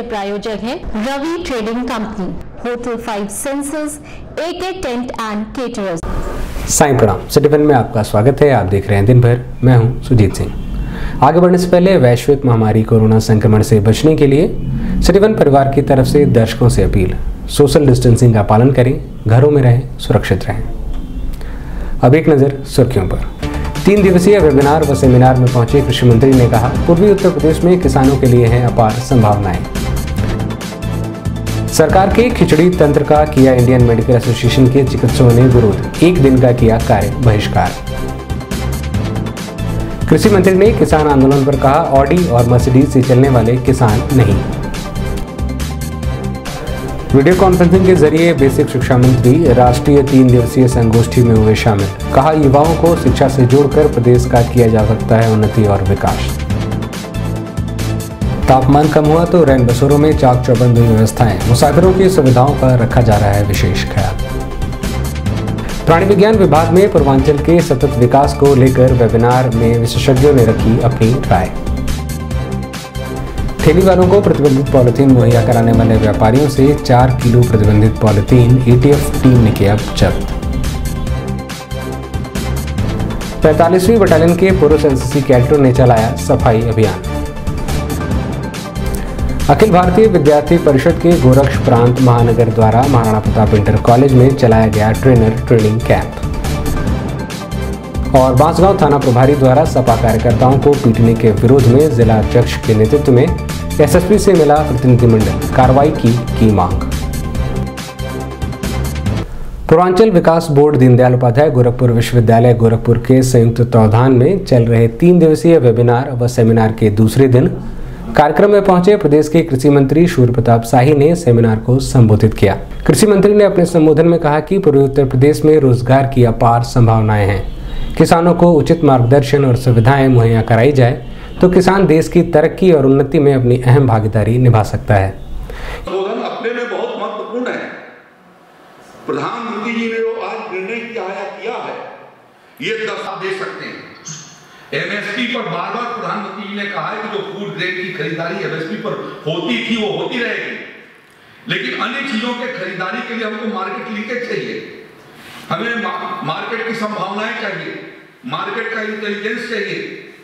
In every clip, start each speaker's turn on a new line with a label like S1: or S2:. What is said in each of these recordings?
S1: प्रायोजक है Ravi trading company, hotel 5 senses, AK tent and caterers.
S2: Sai प्रणाम, सिटी वन में आपका स्वागत है। आप देख रहे हैं दिन भर, मैं हूं सुजीत सिंह। आगे बढ़ने से पहले वैश्विक महामारी कोरोना संक्रमण से बचने के लिए सिटी वन परिवार की तरफ से दर्शकों से अपील, सोशल डिस्टेंसिंग का पालन करें, घरों में रहें, सुरक्षित रहें। अब एक नजर सुर्खियों पर। 3 दिवसीय वेबिनार व सेमिनार में पहुंचे कृषि मंत्री ने कहा, पूर्वी उत्तर प्रदेश में किसानों के लिए हैं अपार संभावनाएं। सरकार के खिचड़ी तंत्र का किया इंडियन मेडिकल एसोसिएशन के चिकित्सकों ने विरोध, 1 दिन का किया कार्य बहिष्कार। कृषि मंत्री ने किसान आंदोलन पर कहा, ऑडी और मर्सिडीज से चलने वाले किसान नहीं। वीडियो कॉन्फ्रेंसिंग के जरिए बेसिक शिक्षा मंत्री राष्ट्रीय 3 दिवसीय संगोष्ठी में हुए शामिल, कहा युवाओं को शिक्षा से जोड़कर प्रदेश का किया जा सकता है उन्नति और विकास। तापमान कम हुआ तो रैन बसेरों में चाक चौबंद हुई व्यवस्थाएं, मुसाफिरों की सुविधाओं का रखा जा रहा है विशेष ख्याल। प्राणी विज्ञान विभाग में पूर्वांचल के सतत विकास को लेकर वेबिनार में विशेषज्ञों ने रखी अपनी राय। ठेली वालों को प्रतिबंधित पॉलिथीन मुहैया कराने वाले व्यापारियों से 4 किलो प्रतिबंधित पॉलिथीन ATF टीम ने किया जब्त। 45वीं बटालियन के पुरुष NCC कैडेटों ने चलाया सफाई अभियान। अखिल भारतीय विद्यार्थी परिषद के गोरक्ष प्रांत महानगर द्वारा महाराणा प्रताप इंटर कॉलेज में चलाया गया ट्रेनर ट्रेनिंग कैंप। और बांसगांव थाना प्रभारी द्वारा सपा कार्यकर्ताओं को पीटने के विरोध में जिला अध्यक्ष के नेतृत्व में SSP से मिला प्रतिनिधिमंडल, कार्रवाई की मांग। पूर्वांचल विकास बोर्ड दीनदयाल उपाध्याय गोरखपुर विश्वविद्यालय गोरखपुर के संयुक्त तत्वावधान में चल रहे 3 दिवसीय वेबिनार व सेमिनार के दूसरे दिन कार्यक्रम में पहुंचे प्रदेश के कृषि मंत्री सूर्य प्रताप शाही ने सेमिनार को संबोधित किया। कृषि मंत्री ने अपने संबोधन में कहा कि पूर्वी उत्तर प्रदेश में रोजगार की अपार संभावनाएं हैं। किसानों को उचित मार्गदर्शन और सुविधाएं मुहैया कराई जाए तो किसान देश की तरक्की और उन्नति में अपनी अहम भागीदारी निभा सकता है।
S3: संबोधन अपने में बहुत महत्वपूर्ण है। प्रधानमंत्री जी ने जो आज निर्णय किया है, ये दर्शा दे सकते हैं। MSP पर बार-बार प्रधानमंत्री जी ने कहा है कि जो फूड ग्रेड की खरीदारी MSP पर होती थी वो होती रहेगी, लेकिन अन्य चीजों के खरीदारी के लिए हमको मार्केट लिंकेज चाहिए, हमें मार्केट की संभावनाएं चाहिए, मार्केट का इंटेलिजेंस चाहिए,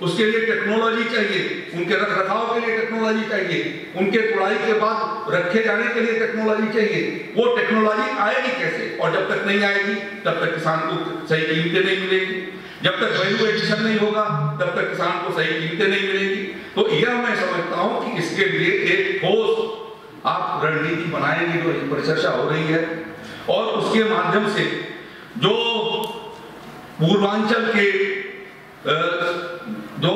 S3: उसके लिए टेक्नोलॉजी चाहिए, उनके रखरखाव के लिए टेक्नोलॉजी चाहिए, उनके तुड़ाई के बाद रखे जाने के लिए टेक्नोलॉजी चाहिए। वो टेक्नोलॉजी आएगी कैसे? और जब तक नहीं आएगी तब तक किसान को सही कीमतें नहीं मिलेगी। जब तक वैल्यू एडिशन नहीं होगा तब तक किसान को सही कीमतें नहीं मिलेंगी। तो यह मैं समझता हूं कि इसके लिए एक ठोस आप रणनीति बनाएंगे, जो परिचर्चा हो रही है, और उसके माध्यम से जो पूर्वांचल के जो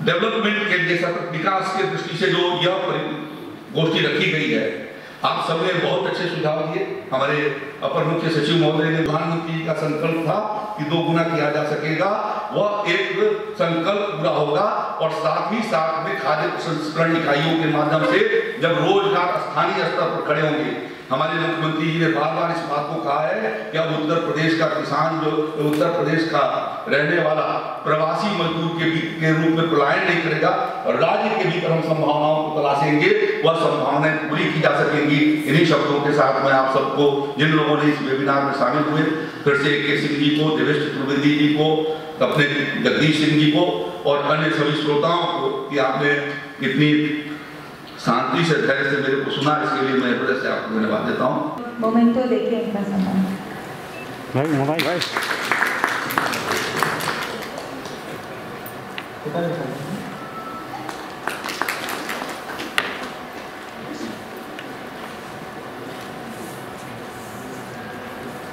S3: डेवलपमेंट के लिए सतत विकास के दृष्टि से जो यह गोष्ठी रखी गई है, आप सबने बहुत अच्छे सुझाव दिए। हमारे अपर मुख्य सचिव महोदय ने, प्रधानमंत्री जी का संकल्प था कि 2 गुना किया जा सकेगा, वह एक संकल्प पूरा होगा। और साथ ही साथ में खाद्य प्रसंस्करण इकाइयों के माध्यम से जब रोजगार स्थानीय स्तर पर खड़े होंगे, हमारे मुख्यमंत्री जी ने बार-बार इस बात को कहा है कि अब उत्तर प्रदेश का किसान, जो उत्तर प्रदेश का रहने वाला प्रवासी मजदूर के रूप में पलायन नहीं करेगा, और राज्य के भीतर हम संभावनाओं को तलाशेंगे, वह संभावनाएं पूरी की जा सकेंगी। इन्हीं शब्दों के साथ मैं आप सबको, जिन लोगों ने इस वेबिनार में शामिल हुए, फिर से AK सिंह जी को, देवेश चतुर्वेदी जी को, अपने जगदीश सिंह जी को और अन्य सभी श्रोताओं को कि आपने इतनी शांति से, धैर्य से मेरे को सुना, इसके लिए मैं हृदय से आपको धन्यवाद देता हूँ।
S4: मोमेंटो लेके इनका सम्मान।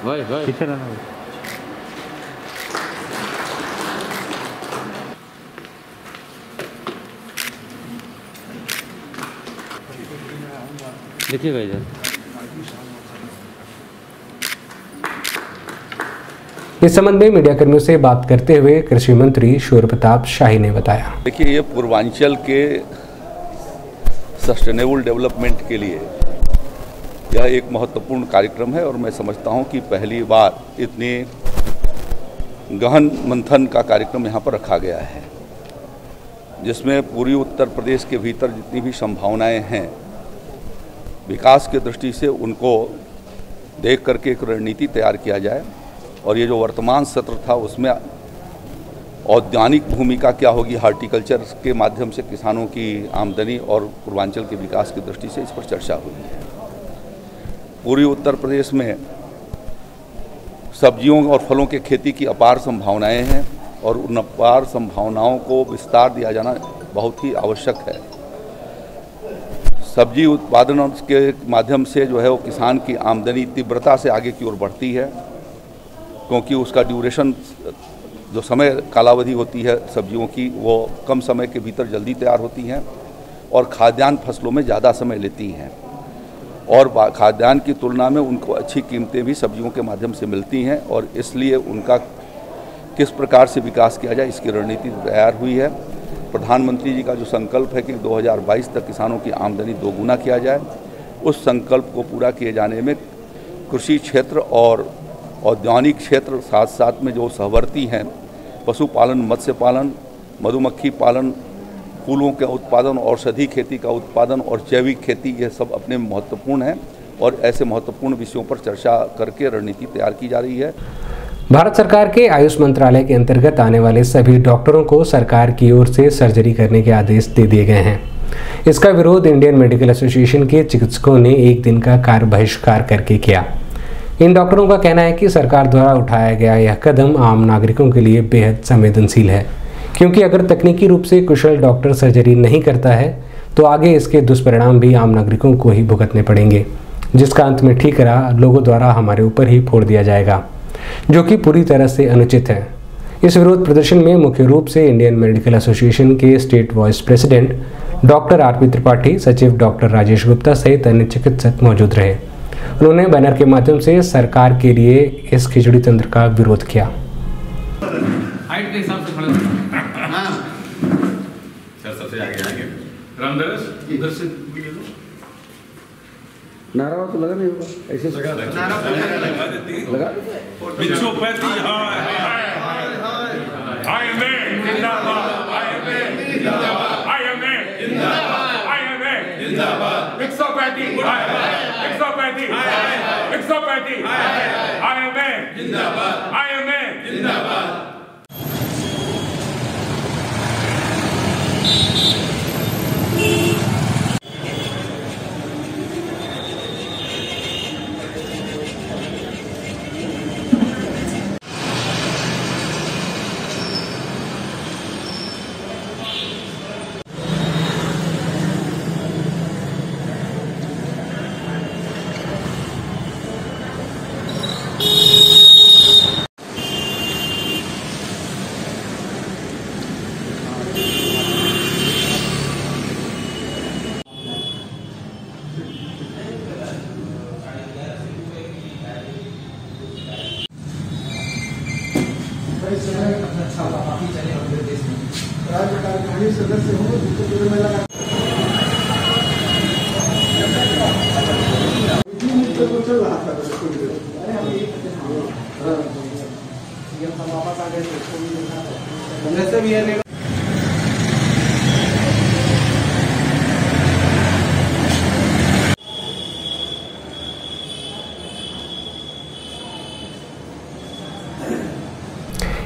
S2: भाई पीछे रहना। देखिएगा इधर। इस संबंध में मीडिया कर्मियों से बात करते हुए कृषि मंत्री सूर्य प्रताप शाही ने बताया।
S3: देखिए, ये पूर्वांचल के सस्टेनेबल डेवलपमेंट के लिए यह एक महत्वपूर्ण कार्यक्रम है और मैं समझता हूं कि पहली बार इतने गहन मंथन का कार्यक्रम यहां पर रखा गया है, जिसमें पूर्वी उत्तर प्रदेश के भीतर जितनी भी संभावनाएं हैं विकास की दृष्टि से उनको देख करके एक रणनीति तैयार किया जाए। और ये जो वर्तमान सत्र था उसमें औद्यानिक भूमिका क्या होगी हार्टिकल्चर के माध्यम से किसानों की आमदनी और पूर्वांचल के विकास की दृष्टि से इस पर चर्चा हुई है। पूर्वी उत्तर प्रदेश में सब्जियों और फलों के खेती की अपार संभावनाएं हैं और उन अपार संभावनाओं को विस्तार दिया जाना बहुत ही आवश्यक है। सब्जी उत्पादन के माध्यम से जो है वो किसान की आमदनी तीव्रता से आगे की ओर बढ़ती है, क्योंकि उसका ड्यूरेशन जो समय कालावधि होती है सब्जियों की वो कम समय के भीतर जल्दी तैयार होती हैं और खाद्यान्न फसलों में ज़्यादा समय लेती हैं और खाद्यान्न की तुलना में उनको अच्छी कीमतें भी सब्जियों के माध्यम से मिलती हैं और इसलिए उनका किस प्रकार से विकास किया जाए इसकी रणनीति तैयार हुई है। प्रधानमंत्री जी का जो संकल्प है कि 2022 तक किसानों की आमदनी दोगुना किया जाए, उस संकल्प को पूरा किए जाने में कृषि क्षेत्र और औद्यानिक क्षेत्र साथ साथ में जो सहवर्ती हैं पशुपालन, मत्स्य पालन, मधुमक्खी पालन, फूलों के उत्पादन, औषधि खेती का उत्पादन और जैविक खेती, ये सब अपने महत्वपूर्ण हैं और ऐसे महत्वपूर्ण विषयों पर चर्चा करके रणनीति तैयार की जा रही है।
S2: भारत सरकार के आयुष मंत्रालय के अंतर्गत आने वाले सभी डॉक्टरों को सरकार की ओर से सर्जरी करने के आदेश दे दिए गए हैं। इसका विरोध इंडियन मेडिकल एसोसिएशन के चिकित्सकों ने एक दिन का कार्य बहिष्कार करके किया। इन डॉक्टरों का कहना है कि सरकार द्वारा उठाया गया यह कदम आम नागरिकों के लिए बेहद संवेदनशील है, क्योंकि अगर तकनीकी रूप से कुशल डॉक्टर सर्जरी नहीं करता है तो आगे इसके दुष्परिणाम भी आम नागरिकों को ही भुगतने पड़ेंगे, जिसका अंत में ठीकरा लोगों द्वारा हमारे ऊपर ही फोड़ दिया जाएगा, जो कि पूरी तरह से अनुचित है। इस विरोध प्रदर्शन में मुख्य रूप से इंडियन मेडिकल एसोसिएशन के state wise president doctor RP Tripathi, सचिव डॉक्टर राजेश गुप्ता सहित अन्य चिकित्सक मौजूद रहे। उन्होंने बैनर के माध्यम से सरकार के लिए इस खिचड़ी तंत्र का विरोध किया।
S5: हाइट के हिसाब से खड़ा सर सबसे आगे रामदास इधर से
S3: नारा तो लगा नहीं होगा, ऐसे लगा
S5: विश्वपति
S6: सदस्य होंगे चल रहा था वापस आ गए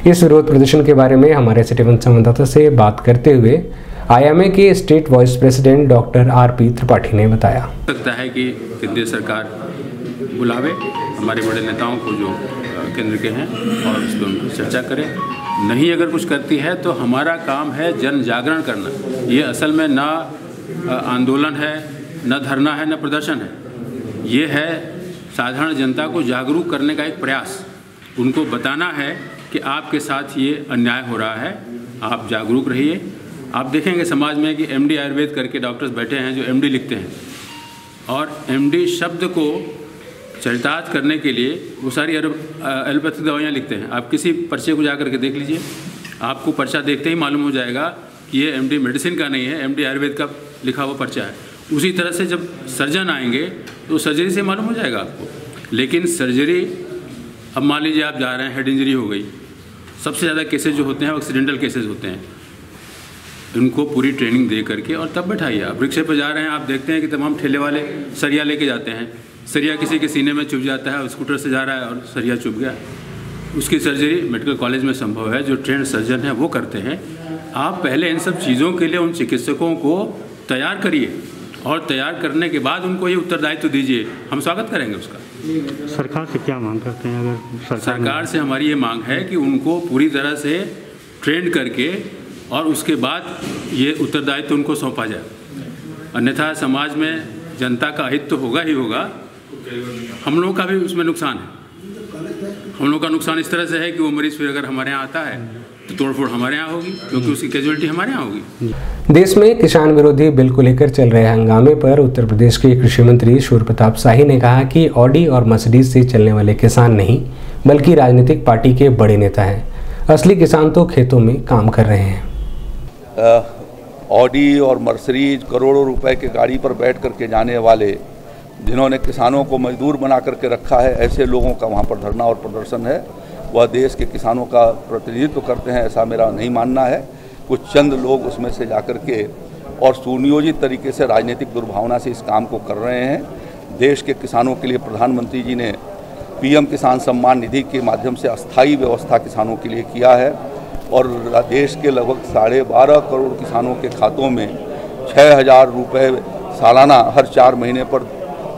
S2: इस विरोध प्रदर्शन के बारे में हमारे सिटीवन संवाददाता से बात करते हुए आईएमए के state wise president doctor RP Tripathi ने बताया।
S7: लगता है कि केंद्रीय सरकार बुलावे हमारे बड़े नेताओं को जो केंद्र के हैं और उस पर उनकी चर्चा करें। नहीं अगर कुछ करती है तो हमारा काम है जन जागरण करना। ये असल में न आंदोलन है, न धरना है, न प्रदर्शन है। ये है साधारण जनता को जागरूक करने का एक प्रयास। उनको बताना है कि आपके साथ ये अन्याय हो रहा है, आप जागरूक रहिए। आप देखेंगे समाज में कि एमडी आयुर्वेद करके डॉक्टर्स बैठे हैं जो एमडी लिखते हैं और एमडी शब्द को चरितार्थ करने के लिए वो सारी एलोपैथिक दवाइयाँ लिखते हैं। आप किसी पर्चे को जा कर के देख लीजिए, आपको पर्चा देखते ही मालूम हो जाएगा कि ये MD मेडिसिन का नहीं है, MD आयुर्वेद का लिखा हुआ पर्चा है। उसी तरह से जब सर्जन आएंगे तो सर्जरी से मालूम हो जाएगा आपको। लेकिन सर्जरी, अब मान लीजिए आप जा रहे हैं, हेड इंजरी हो गई, सबसे ज़्यादा केसेज जो होते हैं वो एक्सीडेंटल केसेज होते हैं। उनको पूरी ट्रेनिंग दे करके और तब बैठाइए। आप रिक्शे पर जा रहे हैं, आप देखते हैं कि तमाम ठेले वाले सरिया लेके जाते हैं, सरिया किसी के सीने में चुभ जाता है, स्कूटर से जा रहा है और सरिया चुभ गया, उसकी सर्जरी मेडिकल कॉलेज में संभव है, जो ट्रेंड सर्जन है वो करते हैं। आप पहले इन सब चीज़ों के लिए उन चिकित्सकों को तैयार करिए और तैयार करने के बाद उनको ये उत्तरदायित्व दीजिए, हम स्वागत करेंगे उसका।
S8: सरकार से क्या मांग करते हैं? अगर
S7: सरकार से हमारी ये मांग है कि उनको पूरी तरह से ट्रेंड करके और उसके बाद ये उत्तरदायित्व उनको सौंपा जाए, अन्यथा समाज में जनता का हित तो होगा ही होगा, हम लोगों का भी उसमें नुकसान है। हम लोगों का नुकसान इस तरह से है कि वो मरीज़ फिर अगर हमारे यहाँ आता है तो तोड़फोड़ हमारे यहाँ होगी, क्योंकि उसकी कैजुअलिटी हमारे यहाँ होगी।
S2: देश में किसान विरोधी बिल को लेकर चल रहे हंगामे पर उत्तर प्रदेश के कृषि मंत्री सूर्य प्रताप शाही ने कहा कि ऑडी और मर्सिडीज से चलने वाले किसान नहीं, बल्कि राजनीतिक पार्टी के बड़े नेता हैं। असली किसान तो खेतों में काम कर रहे हैं।
S3: ऑडी और मर्सिडीज करोड़ों रुपए के गाड़ी पर बैठ करके जाने वाले, जिन्होंने किसानों को मजदूर बना करके रखा है, ऐसे लोगों का वहाँ पर धरना और प्रदर्शन है। वह देश के किसानों का प्रतिनिधित्व करते हैं, ऐसा मेरा नहीं मानना है। कुछ चंद लोग उसमें से जाकर के और सुनियोजित तरीके से राजनीतिक दुर्भावना से इस काम को कर रहे हैं। देश के किसानों के लिए प्रधानमंत्री जी ने PM किसान सम्मान निधि के माध्यम से अस्थायी व्यवस्था किसानों के लिए किया है और देश के लगभग 12.5 करोड़ किसानों के खातों में 6,000 रुपये सालाना हर 4 महीने पर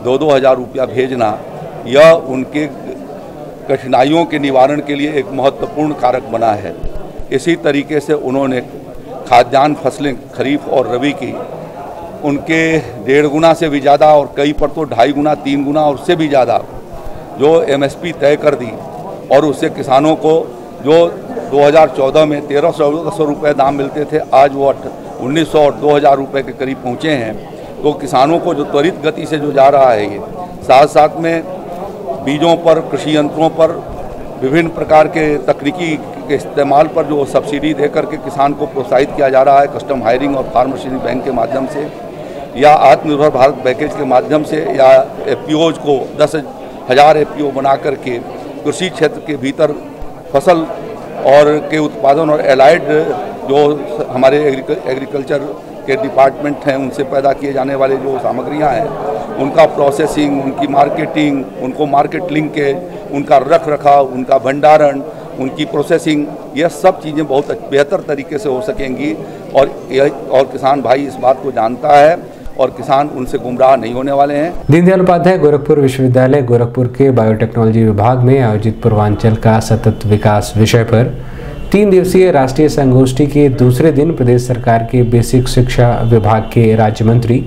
S3: 2-2 हज़ार रुपया भेजना, यह उनके कठिनाइयों के निवारण के लिए एक महत्वपूर्ण कारक बना है। इसी तरीके से उन्होंने खाद्यान्न फसलें खरीफ और रबी की उनके 1.5 गुना से भी ज़्यादा और कई पर तो 2.5 गुना 3 गुना और उससे भी ज़्यादा जो MSP तय कर दी और उससे किसानों को जो 2014 में 1300 रुपये दाम मिलते थे, आज वो 1900 और 2000 रुपये के करीब पहुँचे हैं। तो किसानों को जो त्वरित गति से जो जा रहा है ये, साथ साथ में बीजों पर, कृषि यंत्रों पर, विभिन्न प्रकार के तकनीकी के इस्तेमाल पर जो सब्सिडी दे करके किसान को प्रोत्साहित किया जा रहा है, कस्टम हायरिंग और फार्म मशीनरी बैंक के माध्यम से या आत्मनिर्भर भारत पैकेज के माध्यम से या FPOs को 10,000 FPO बना करके कृषि क्षेत्र के भीतर फसल और के उत्पादन और एलाइड जो हमारे एग्रीकल्चर के डिपार्टमेंट हैं उनसे पैदा किए जाने वाले जो सामग्रियां हैं, उनका प्रोसेसिंग, उनकी मार्केटिंग, उनको मार्केट लिंकेज, उनका रख रखाव, उनका भंडारण, उनकी प्रोसेसिंग, यह सब चीज़ें बहुत बेहतर तरीके से हो सकेंगी और किसान भाई इस बात को जानता है और किसान उनसे गुमराह नहीं होने वाले हैं।
S2: दीनदयाल उपाध्याय गोरखपुर विश्वविद्यालय गोरखपुर के बायोटेक्नोलॉजी विभाग में आयोजित पूर्वांचल का सतत विकास विषय पर 3 दिवसीय राष्ट्रीय संगोष्ठी के दूसरे दिन प्रदेश सरकार के बेसिक शिक्षा विभाग के राज्य मंत्री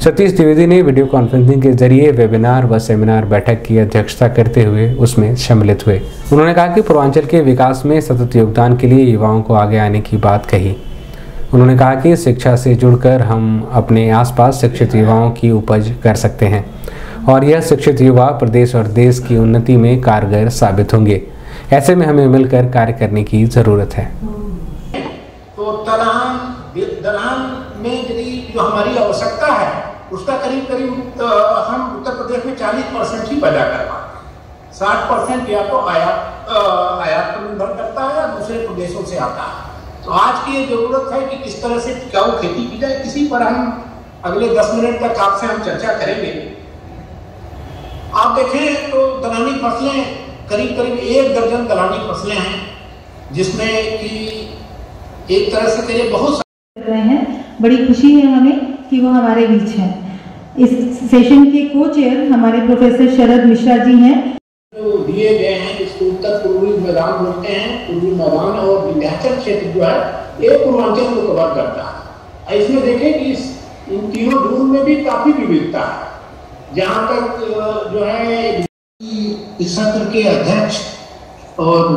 S2: सतीश द्विवेदी ने वीडियो कॉन्फ्रेंसिंग के जरिए वेबिनार व सेमिनार बैठक की अध्यक्षता करते हुए उसमें सम्मिलित हुए। उन्होंने कहा कि पूर्वांचल के विकास में सतत योगदान के लिए युवाओं को आगे आने की बात कही। उन्होंने कहा कि शिक्षा से जुड़कर हम अपने आसपास शिक्षित युवाओं की उपज कर सकते हैं और यह शिक्षित युवा प्रदेश और देश की उन्नति में कारगर साबित होंगे। ऐसे में हमें मिलकर कार्य करने की जरूरत है।
S6: तो दलहन में यदि जो हमारी आवश्यकता है उसका करीब हम उत्तर प्रदेश में 40% ही पैदा कर पाते हैं। 60% या तो आयात पर निर्भर करता है या दूसरे प्रदेशों से आता है। तो आज की ये जरूरत है कि किस तरह से टिकाऊ खेती की जाए, इसी पर हम अगले 10 मिनट तक आपसे हम चर्चा करेंगे। आप देखें तो दलहनी फसलें करीब 1 दर्जन दलहनी फसलें हैं, जिसमें कि एक तरह से कहिए बहुत
S4: रहे हैं। बड़ी खुशी है हमें कि वो हमारे बीच हैं। इस सेशन के को-चेयर हमारे प्रोफेसर शरद मिश्रा जी हैं।
S6: जो दिए गए हैं इसको उत्तर पूर्वी मैदान बोलते हैं। पूर्वी मैदान और विंध्याचल क्षेत्र जो है ये पूर्वांचल को कवर करता है। इसमें देखें कि इन तीनों जोन में भी काफी विविधता है। जहाँ तक जो है इस सत्र के अध्यक्ष और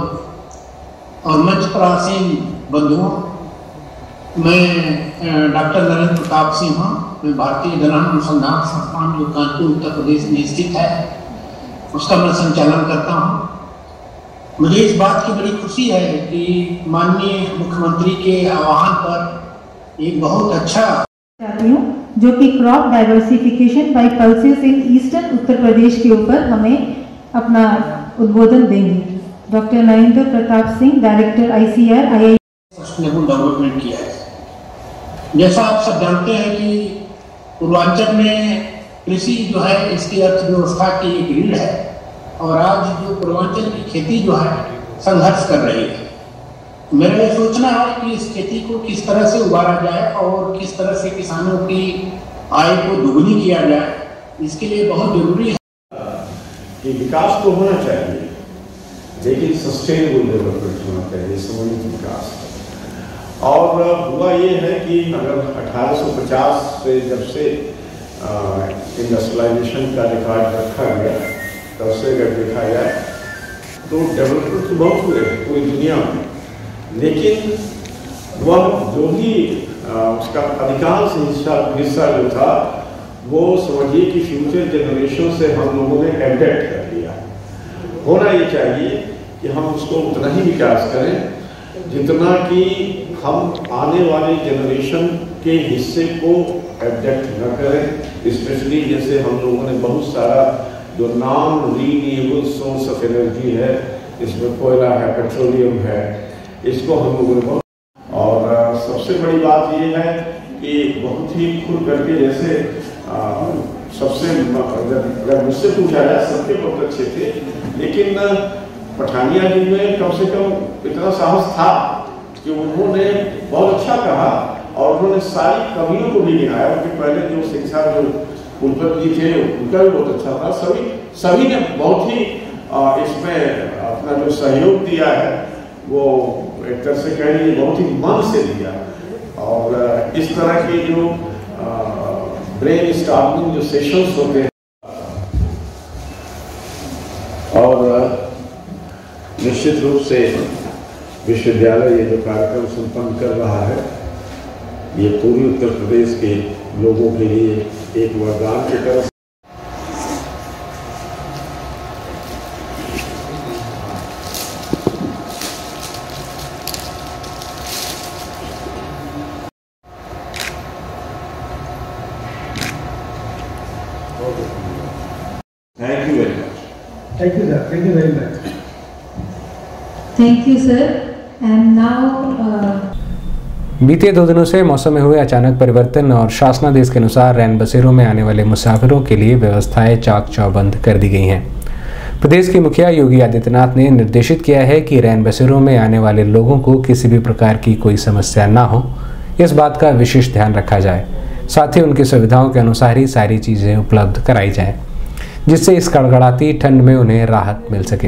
S6: मंच पर आसीन बंधुओं, मैं डॉक्टर नरेंद्र प्रताप सिंह हूँ। मैं भारतीय दलहन अनुसंधान संस्थान जो कानपुर उत्तर प्रदेश में स्थित है उसका मैं संचालन करता हूँ। मुझे इस बात की बड़ी खुशी है कि माननीय मुख्यमंत्री के आह्वान पर एक बहुत अच्छा
S4: जो कि crop diversification by pulses in eastern Uttar Pradesh के ऊपर हमें अपना उद्बोधन देंगे। Doctor Narendra Pratap Singh, director ICAR IIT
S6: sustainable development किया है। जैसा आप सब जानते हैं कि पूर्वांचल में कृषि जो है इसकी अर्थव्यवस्था की एक रीढ़ है और आज जो पूर्वांचल की खेती जो है संघर्ष कर रही है। मेरा ये सोचना है कि इस खेती को किस तरह से उबारा जाए और किस तरह से किसानों की आय को दुगनी किया जाए, इसके लिए बहुत जरूरी है
S9: कि विकास तो होना चाहिए, लेकिन सस्टेनेबल डेवलपमेंट होना चाहिए, समन्वित विकास। और हुआ ये है कि अगर 1850 से जब से इंडस्ट्रियलाइजेशन का रिकॉर्ड रखा गया, तब से अगर देखा जाए तो डेवलपमेंट तो बहुत हुए पूरी दुनिया में, लेकिन वह जो भी उसका अधिकांश हिस्सा जो था वो समझिए कि फ्यूचर जनरेशन से हम लोगों ने एडेप्ट कर लिया। होना ये चाहिए कि हम उसको उतना ही विकास करें जितना कि हम आने वाले जनरेशन के हिस्से को एडेप्ट न करें। स्पेशली जैसे हम लोगों ने बहुत सारा जो non renewable source of energy है, इसमें कोयला है, पेट्रोलियम है, इसको हम लोगों ने बहुत, और सबसे बड़ी बात ये है कि बहुत ही खुल करके जैसे सबसे अगर मुझसे पूछा जाए सबके बहुत अच्छे थे, लेकिन पठानिया जी में कम से कम इतना साहस था कि उन्होंने बहुत अच्छा कहा और उन्होंने सारी कमियों को भी गिनाया। उनके पहले जो शिक्षा जो कुलपति जी थे उनका भी बहुत अच्छा था। सभी ने बहुत ही इसमें अपना जो सहयोग दिया है वो एक तरह से कह लीजिए बहुत ही मन से दिया। और इस तरह के जो ब्रेन स्टॉर्मिंग जो सेशंस होते हैं, और निश्चित रूप से विश्वविद्यालय ये जो कार्यक्रम संपन्न कर रहा है, ये पूर्वी उत्तर प्रदेश के लोगों के लिए एक वरदान की तरह। Thank you very much.
S10: Thank you, sir. Thank you very much.
S4: Thank you, sir. And now
S2: बीते 2 दिनों से मौसम में हुए अचानक परिवर्तन और शासनादेश के अनुसार रैन बसेरों में आने वाले मुसाफिरों के लिए व्यवस्थाएं चाक चौबंद कर दी गई हैं। प्रदेश के मुखिया योगी आदित्यनाथ ने निर्देशित किया है कि रैन बसेरों में आने वाले लोगों को किसी भी प्रकार की कोई समस्या ना हो, इस बात का विशेष ध्यान रखा जाए। साथ ही उनकी सुविधाओं के अनुसार ही सारी चीज़ें उपलब्ध कराई जाएँ, जिससे इस कड़कड़ाती ठंड में उन्हें राहत मिल सके।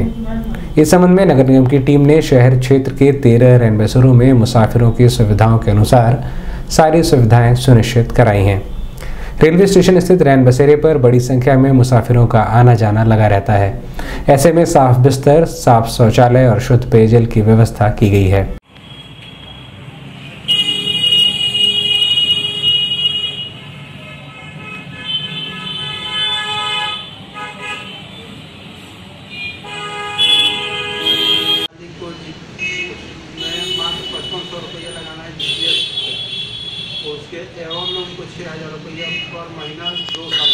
S2: इस संबंध में नगर निगम की टीम ने शहर क्षेत्र के 13 रैन बसेरों में मुसाफिरों की सुविधाओं के अनुसार सारी सुविधाएं सुनिश्चित कराई हैं। रेलवे स्टेशन स्थित रैन बसेरे पर बड़ी संख्या में मुसाफिरों का आना जाना लगा रहता है। ऐसे में साफ बिस्तर, साफ शौचालय और शुद्ध पेयजल की व्यवस्था की गई है।
S11: एवं में उनको 6,000 रुपया पर महीना 2 साल।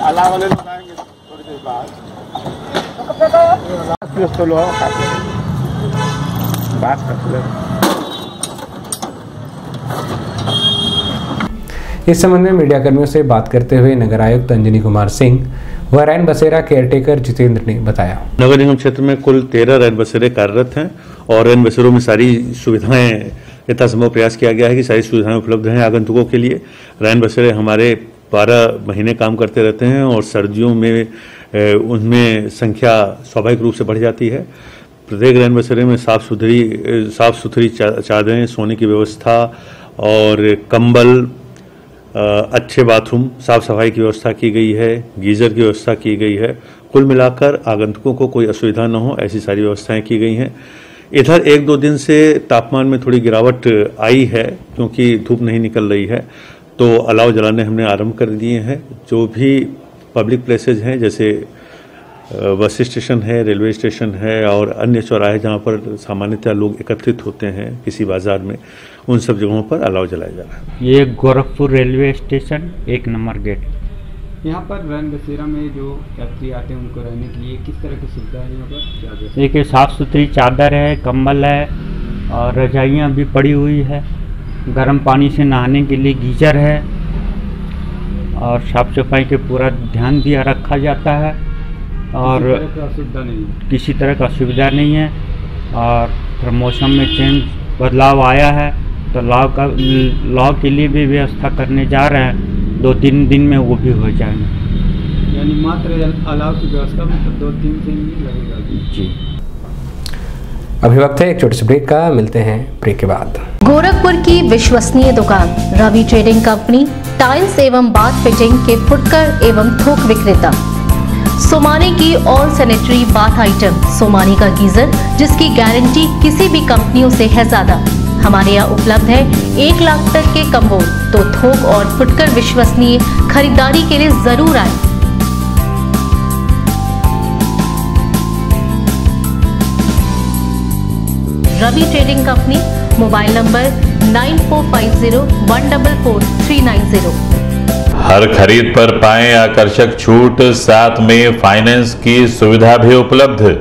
S11: अलावा वाले लोग आएंगे थोड़ी देर बाद। तो लो बात कर।
S2: इस संबंध में मीडिया कर्मियों से बात करते हुए नगर आयुक्त अंजनी कुमार सिंह व रैन बसेरा केयरटेकर जितेंद्र ने बताया।
S12: नगर निगम क्षेत्र में कुल 13 रैन बसेरे कार्यरत हैं और रैन बसेरों में सारी सुविधाएं यथासंभव प्रयास किया गया है कि सारी सुविधाएं उपलब्ध हैं आगंतुकों के लिए। रैन बसेरे हमारे 12 महीने काम करते रहते हैं और सर्दियों में उनमें संख्या स्वाभाविक रूप से बढ़ जाती है। प्रत्येक रैन बसेरे में साफ सुथरी चादरें, सोने की व्यवस्था और कंबल, अच्छे बाथरूम, साफ सफाई की व्यवस्था की गई है, गीजर की व्यवस्था की गई है। कुल मिलाकर आगंतुकों को कोई असुविधा न हो ऐसी सारी व्यवस्थाएं की गई हैं। इधर 1-2 दिन से तापमान में थोड़ी गिरावट आई है क्योंकि धूप नहीं निकल रही है, तो अलाव जलाने हमने आरंभ कर दिए हैं। जो भी पब्लिक प्लेसेज हैं जैसे बस स्टेशन है, रेलवे स्टेशन है और अन्य चौराहे जहाँ पर सामान्यतः लोग एकत्रित होते हैं किसी बाजार में, उन सब जगहों पर अलाव जलाया जा रहा है।
S8: ये Gorakhpur railway station 1 number gate.
S13: यहाँ पर रैन बसेरा में जो यात्री आते हैं उनको रहने के लिए किस तरह की सुविधा है यहाँ पर?
S8: देखिए साफ़ सुथरी चादर है, कंबल है और रजाइयाँ भी पड़ी हुई है। गर्म पानी से नहाने के लिए गीजर है और साफ सफाई के पूरा ध्यान दिया रखा जाता है और किसी तरह का असुविधा नहीं है। और मौसम में चेंज बदलाव आया है तो लॉ के लिए भी व्यवस्था करने जा रहे हैं। 2-3 दिन में वो भी हो जाएंगे।
S13: यानी मात्र अलाव की व्यवस्था में 2-3 दिन लगेगा
S8: जी।
S2: अभी वक्त है एक छोटे से ब्रेक का, मिलते हैं ब्रेक के बाद।
S1: गोरखपुर की विश्वसनीय दुकान रवि ट्रेडिंग कंपनी, टाइल्स एवं बाथ फिटिंग के फुटकर एवं थोक विक्रेता। सोमानी की all sanitary bath item, Somani का गीजर जिसकी गारंटी किसी भी कंपनियों से है ज्यादा। हमारे यहाँ उपलब्ध है 1 लाख तक के कम्बो। तो थोक और फुटकर विश्वसनीय खरीदारी के लिए जरूर आए। Ravi trading company, mobile number 9450144390।
S14: हर खरीद पर पाएं आकर्षक छूट, साथ में फाइनेंस की सुविधा भी उपलब्ध।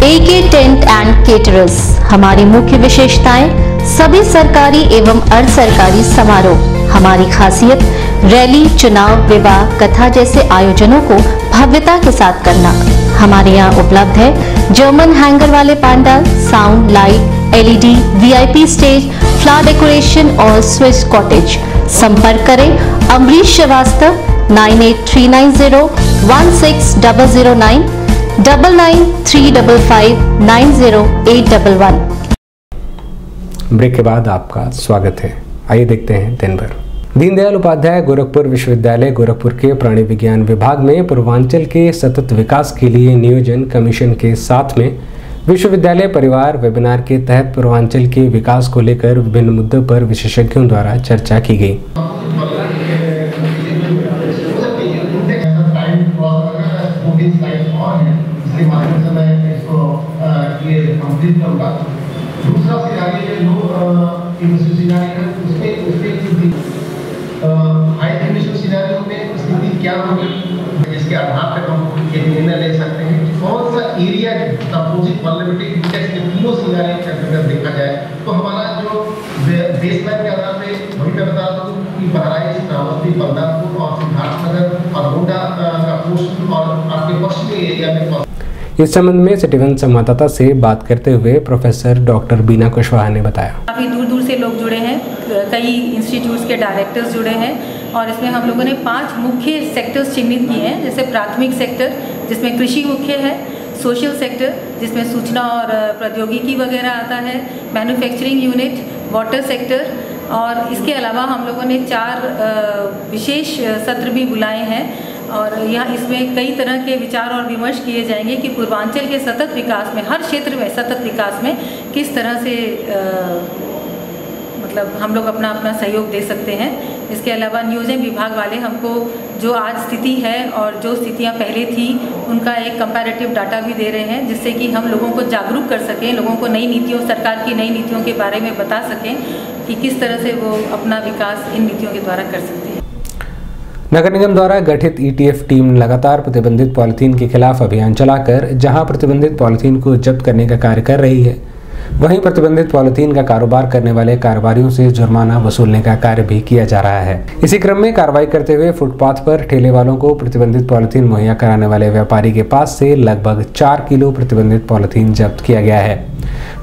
S1: एके टेंट एंड केटरर्स। हमारी मुख्य विशेषताएं सभी सरकारी एवं अर्ध सरकारी समारोह। हमारी खासियत रैली, चुनाव, विवाह, कथा जैसे आयोजनों को भव्यता के साथ करना। हमारे यहाँ उपलब्ध है जर्मन हैंगर वाले pandal, sound, light, LED, VIP stage, flower decoration और स्विस कॉटेज। संपर्क करें अमरीश श्रीवास्तव 9839016009 9935590811।
S2: ब्रेक के बाद आपका स्वागत है। आइए देखते हैं दिन भर। दीनदयाल उपाध्याय गोरखपुर विश्वविद्यालय गोरखपुर के प्राणी विज्ञान विभाग में पूर्वांचल के सतत विकास के लिए नियोजन कमीशन के साथ में विश्वविद्यालय परिवार वेबिनार के तहत पूर्वांचल के विकास को लेकर विभिन्न मुद्दों पर विशेषज्ञों द्वारा चर्चा की गई।
S15: दूसरा सिनारियो जो इनिशियल सिनारियो है उसमें हाई इनिशियल सिनारियो में स्थिति क्या होगी जिसके आधार पर हम ये निर्णय ले सकते हैं कि कौन सा एरिया कंपोजिट वल्नरेबिलिटी इंडेक्स के तीनों सिनारियो के अंतर्गत देखा जाए। तो हमारा जो बेसलाइन के आधार पे अभी मैं बता दूं कि बहराइच, श्रावस्ती, बलरामपुर और सिद्धार्थनगर और गोंडा का पोस्ट और आपके पश्चिमी एरिया में।
S2: इस संबंध में सिटीवन संवाददाता से बात करते हुए प्रोफेसर डॉक्टर बीना कुशवाहा ने बताया।
S16: काफ़ी दूर दूर से लोग जुड़े हैं, कई इंस्टीट्यूट्स के डायरेक्टर्स जुड़े हैं और इसमें हम लोगों ने 5 मुख्य सेक्टर्स चिन्हित किए हैं। जैसे प्राथमिक सेक्टर जिसमें कृषि मुख्य है, सोशल सेक्टर जिसमें सूचना और प्रौद्योगिकी वगैरह आता है, मैन्युफैक्चरिंग यूनिट, वाटर सेक्टर, और इसके अलावा हम लोगों ने 4 विशेष सत्र भी बुलाए हैं और यहाँ इसमें कई तरह के विचार और विमर्श किए जाएंगे कि पूर्वांचल के सतत विकास में, हर क्षेत्र में सतत विकास में किस तरह से मतलब हम लोग अपना सहयोग दे सकते हैं। इसके अलावा नियोजन विभाग वाले हमको जो आज स्थिति है और जो स्थितियाँ पहले थी उनका एक कंपैरेटिव डाटा भी दे रहे हैं, जिससे कि हम लोगों को जागरूक कर सकें, लोगों को नई नीतियों, सरकार की नई नीतियों के बारे में बता सकें कि किस तरह से वो अपना विकास इन नीतियों के द्वारा कर सकते हैं।
S2: नगर निगम द्वारा गठित ETF टीम लगातार प्रतिबंधित पॉलिथीन के खिलाफ अभियान चलाकर जहां प्रतिबंधित पॉलिथीन को जब्त करने का कार्य कर रही है, वहीं प्रतिबंधित पॉलिथीन का कारोबार करने वाले कारोबारियों से जुर्माना वसूलने का कार्य भी किया जा रहा है। इसी क्रम में कार्रवाई करते हुए फुटपाथ पर ठेले वालों को प्रतिबंधित पॉलिथीन मुहैया कराने वाले व्यापारी के पास से लगभग 4 किलो प्रतिबंधित पॉलिथीन जब्त किया गया है।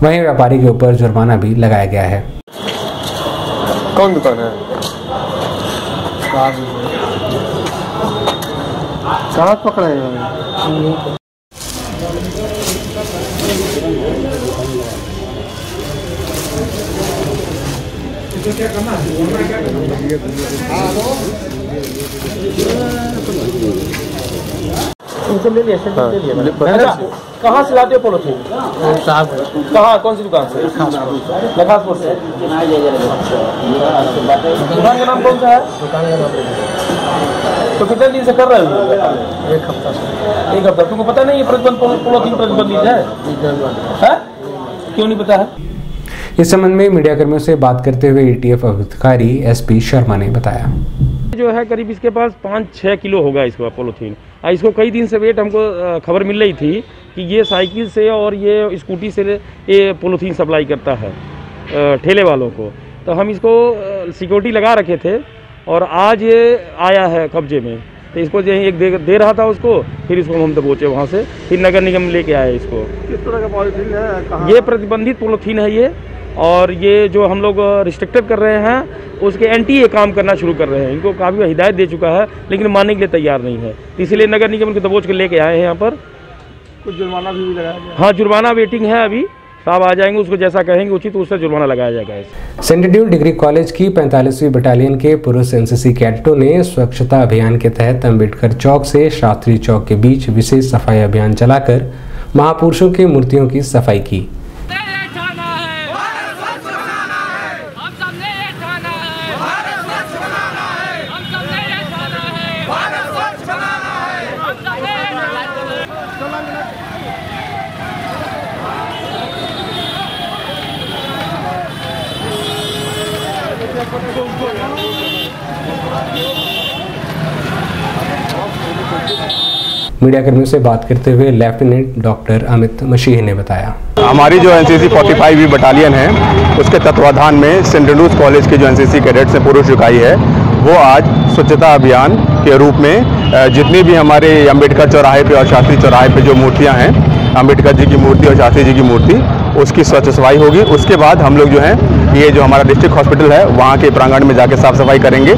S2: वहीं व्यापारी के ऊपर जुर्माना भी लगाया गया है।
S17: कौन दुकान है? कहाँ पकड़ा है?
S18: इनसे ले लिया, कहाँ से लाते हो पॉलिथीन? कहाँ, कौन सी दुकान से? लखासपुर से। दुकान का नाम कौन सा है? तो कितने दिन से कर रहे हो? 1 हफ्ता से। 1 हफ्ता। तुमको पता नहीं है पॉलिथीन प्रतिबंधित है? क्यों नहीं पता है?
S2: इस संबंध में मीडिया कर्मियों से बात करते हुए ETF अधिकारी SP शर्मा ने बताया,
S18: जो है करीब इसके पास 5-6 किलो होगा इसका पॉलिथीन। इसको कई दिन से वेट हमको खबर मिल रही थी कि ये साइकिल से और ये स्कूटी से ये पॉलिथीन सप्लाई करता है ठेले वालों को। तो हम इसको सिक्योरिटी लगा रखे थे और आज ये आया है कब्जे में। तो इसको जो एक दे रहा था उसको, फिर इसको हम दबोचे वहाँ से, फिर नगर निगम लेके आए इसको।
S17: किस तरह का पॉलिथीन है?
S18: ये प्रतिबंधित पॉलिथीन है ये, और ये जो हम लोग रिस्ट्रिक्टेड कर रहे हैं उसके एंटी ये काम करना शुरू कर रहे हैं। इनको काफ़ी हिदायत दे चुका है लेकिन मानने के लिए तैयार नहीं है, इसीलिए नगर निगम इनको दबोच के लेके आए हैं यहाँ पर।
S17: कुछ जुर्माना भी लगाया गया?
S18: हाँ, जुर्माना वेटिंग है, अभी साहब आ जाएंगे, उसको जैसा कहेंगे उचित उससे जुर्माना लगाया जाएगा।
S2: सेंट ड्यू डिग्री कॉलेज की 45वीं बटालियन के पुरुष NCC कैडेटों ने स्वच्छता अभियान के तहत अम्बेडकर चौक से शास्त्री चौक के बीच विशेष सफाई अभियान चलाकर महापुरुषों की मूर्तियों की सफाई की। मीडिया कर्मियों से बात करते हुए लेफ्टिनेंट डॉक्टर अमित मशीह ने बताया,
S19: हमारी जो NCC 45वीं बटालियन है उसके तत्वाधान में सेंट एंड्रूज कॉलेज के जो NCC कैडेट्स हैं पुरुष इकाई है, वो आज स्वच्छता अभियान के रूप में जितनी भी हमारे अम्बेडकर चौराहे पे और शास्त्री चौराहे पे जो मूर्तियां हैं, अम्बेडकर जी की मूर्ति और शास्त्री जी की मूर्ति, उसकी स्वच्छ सफाई होगी। उसके बाद हम लोग जो है ये जो हमारा डिस्ट्रिक्ट हॉस्पिटल है वहाँ के प्रांगण में जाके साफ सफाई करेंगे,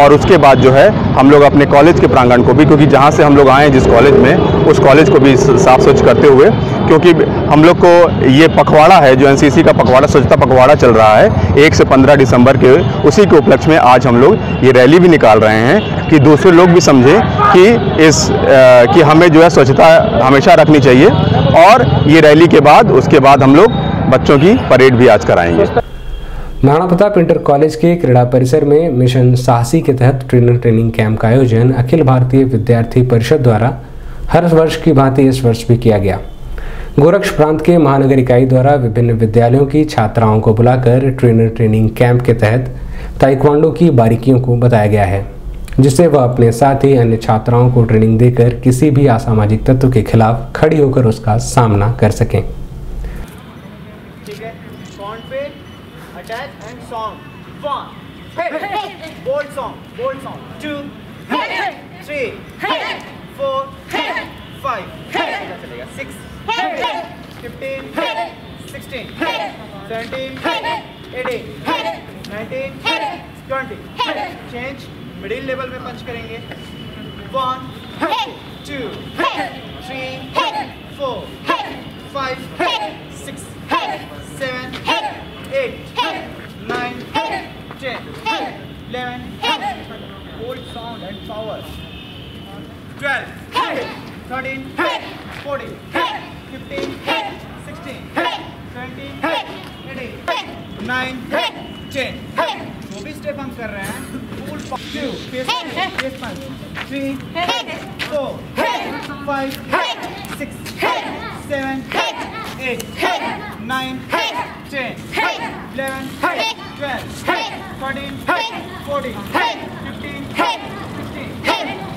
S19: और उसके बाद जो है हम लोग अपने कॉलेज के प्रांगण को भी, क्योंकि जहाँ से हम लोग आए जिस कॉलेज में, उस कॉलेज को भी साफ स्वच्छ करते हुए, क्योंकि हम लोग को ये पखवाड़ा है जो NCC का पखवाड़ा, स्वच्छता पखवाड़ा चल रहा है 1 से 15 दिसंबर के, उसी के उपलक्ष्य में आज हम लोग ये रैली भी निकाल रहे हैं कि दूसरे लोग भी समझें कि हमें जो है स्वच्छता हमेशा रखनी चाहिए। और ये रैली के बाद उसके बाद हम लोग बच्चों की परेड भी आज कराएंगे।
S2: महाराणा प्रताप इंटर कॉलेज के क्रीड़ा परिसर में मिशन साहसी के तहत ट्रेनिंग कैंप का आयोजन अखिल भारतीय विद्यार्थी परिषद द्वारा हर वर्ष की भांति इस वर्ष भी किया गया। गोरक्ष प्रांत के महानगर इकाई द्वारा विभिन्न विद्यालयों की छात्राओं को बुलाकर ट्रेनिंग कैंप के तहत ताइक्वांडो की बारीकियों को बताया गया है, जिससे वह अपने साथ ही अन्य छात्राओं को ट्रेनिंग देकर किसी भी असामाजिक तत्व के खिलाफ खड़ी होकर उसका सामना कर सकें।
S20: ठीक है, सॉन्ग पे attach and song 1 bold song 2 3 4 5 चलेगा 6 15 16 17 18 19 20 चेंज मिडिल लेवल में पंच करेंगे 1 2 3 4, 5, 6, 7, 8, 9, 10, 11, hold sound and power. 12, 13, 14, 15, 16, 17, 18, 9, 10. जो भी स्टेप हम कर रहे हैं, full 2, 3, 4, 5, 6, 7, 8, 9, 10, 11, 12, 13, 14, 15, 16,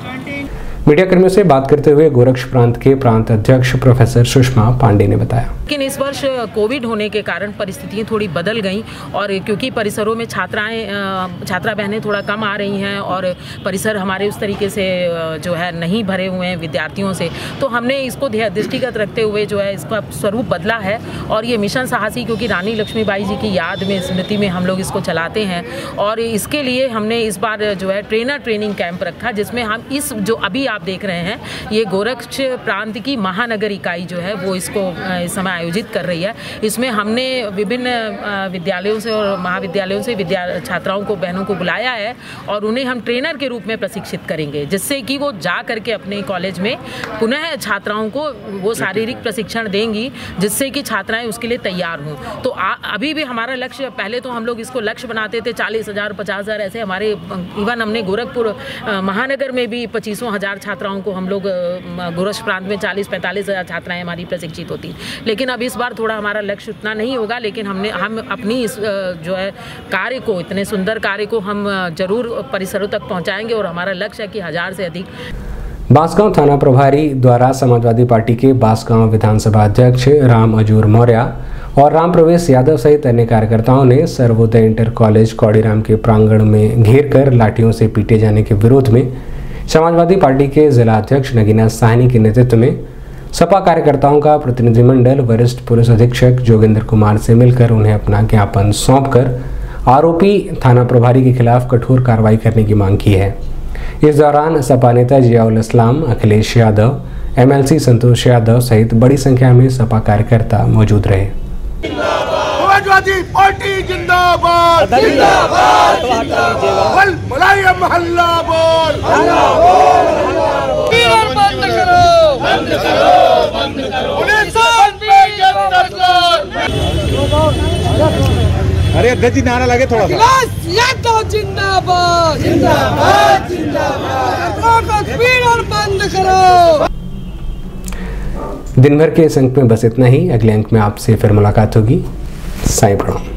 S20: 17.
S2: मीडिया कर्मियों से बात करते हुए गोरक्ष प्रांत के प्रांत अध्यक्ष प्रोफेसर सुषमा पांडे ने बताया,
S21: लेकिन इस वर्ष कोविड होने के कारण परिस्थितियां थोड़ी बदल गई और क्योंकि परिसरों में छात्रा बहनें थोड़ा कम आ रही हैं और परिसर हमारे उस तरीके से जो है नहीं भरे हुए हैं विद्यार्थियों से, तो हमने इसको दृष्टिगत रखते हुए जो है इसका स्वरूप बदला है और ये मिशन साहसी, क्योंकि रानी लक्ष्मीबाई जी की याद में स्मृति में हम लोग इसको चलाते हैं और इसके लिए हमने इस बार जो है ट्रेनिंग कैंप रखा, जिसमें हम इस जो अभी आप देख रहे हैं ये गोरक्ष प्रांत की महानगर इकाई जो है वो इसको इस समय आयोजित कर रही है। इसमें हमने विभिन्न विद्यालयों से और महाविद्यालयों से छात्राओं को, बहनों को बुलाया है और उन्हें हम ट्रेनर के रूप में प्रशिक्षित करेंगे, जिससे कि वो जा करके अपने कॉलेज में पुनः छात्राओं को वो शारीरिक प्रशिक्षण देंगी, जिससे कि छात्राएं उसके लिए तैयार हों। तो अभी भी हमारा लक्ष्य, पहले तो हम लोग इसको लक्ष्य बनाते थे 40,000 50,000 ऐसे, हमारे इवन हमने गोरखपुर महानगर में भी 25,000 छात्राओं को हम लोग, गोरक्ष प्रांत में 40-45,000 छात्राएं हमारी प्रशिक्षित होती, लेकिन अब इस बार थोड़ा हमारा लक्ष्य उतना नहीं होगा, लेकिन हम अपनी इस जो है कार्य को, इतने सुंदर कार्य को हम जरूर परिसरों तक पहुंचाएंगे और हमारा लक्ष्य है कि 1000 से अधिक।
S2: बांसगांव थाना प्रभारी द्वारा समाजवादी पार्टी के बांसगांव विधानसभा अध्यक्ष राम अजूर मौर्य और राम प्रवेश यादव सहित अन्य कार्यकर्ताओं ने सर्वोदय इंटर कॉलेज कौड़ीराम के प्रांगण में घेर कर लाठियों से पीटे जाने के विरोध में समाजवादी पार्टी के जिला अध्यक्ष नगीना साहनी के नेतृत्व में सपा कार्यकर्ताओं का प्रतिनिधिमंडल वरिष्ठ पुलिस अधीक्षक जोगेंद्र कुमार से मिलकर उन्हें अपना ज्ञापन सौंपकर आरोपी थाना प्रभारी के खिलाफ कठोर कार्रवाई करने की मांग की है। इस दौरान सपा नेता जियाउल इस्लाम, अखिलेश यादव, एमएलसी संतोष यादव सहित बड़ी संख्या में सपा कार्यकर्ता मौजूद रहे।
S22: समाजवादी पार्टी जिंदाबाद जिंदाबाद जिंदाबाद, मुलायम हल्ला बोल, बंद करो बंद करो बंद करो,
S17: अरे गति नारा लगे थोड़ा सा,
S22: जिंदाबाद जिंदाबाद जिंदाबाद, बंद करो।
S2: दिन भर के इस अंक में बस इतना ही। अगले अंक में आपसे फिर मुलाकात होगी। साईं प्रणाम।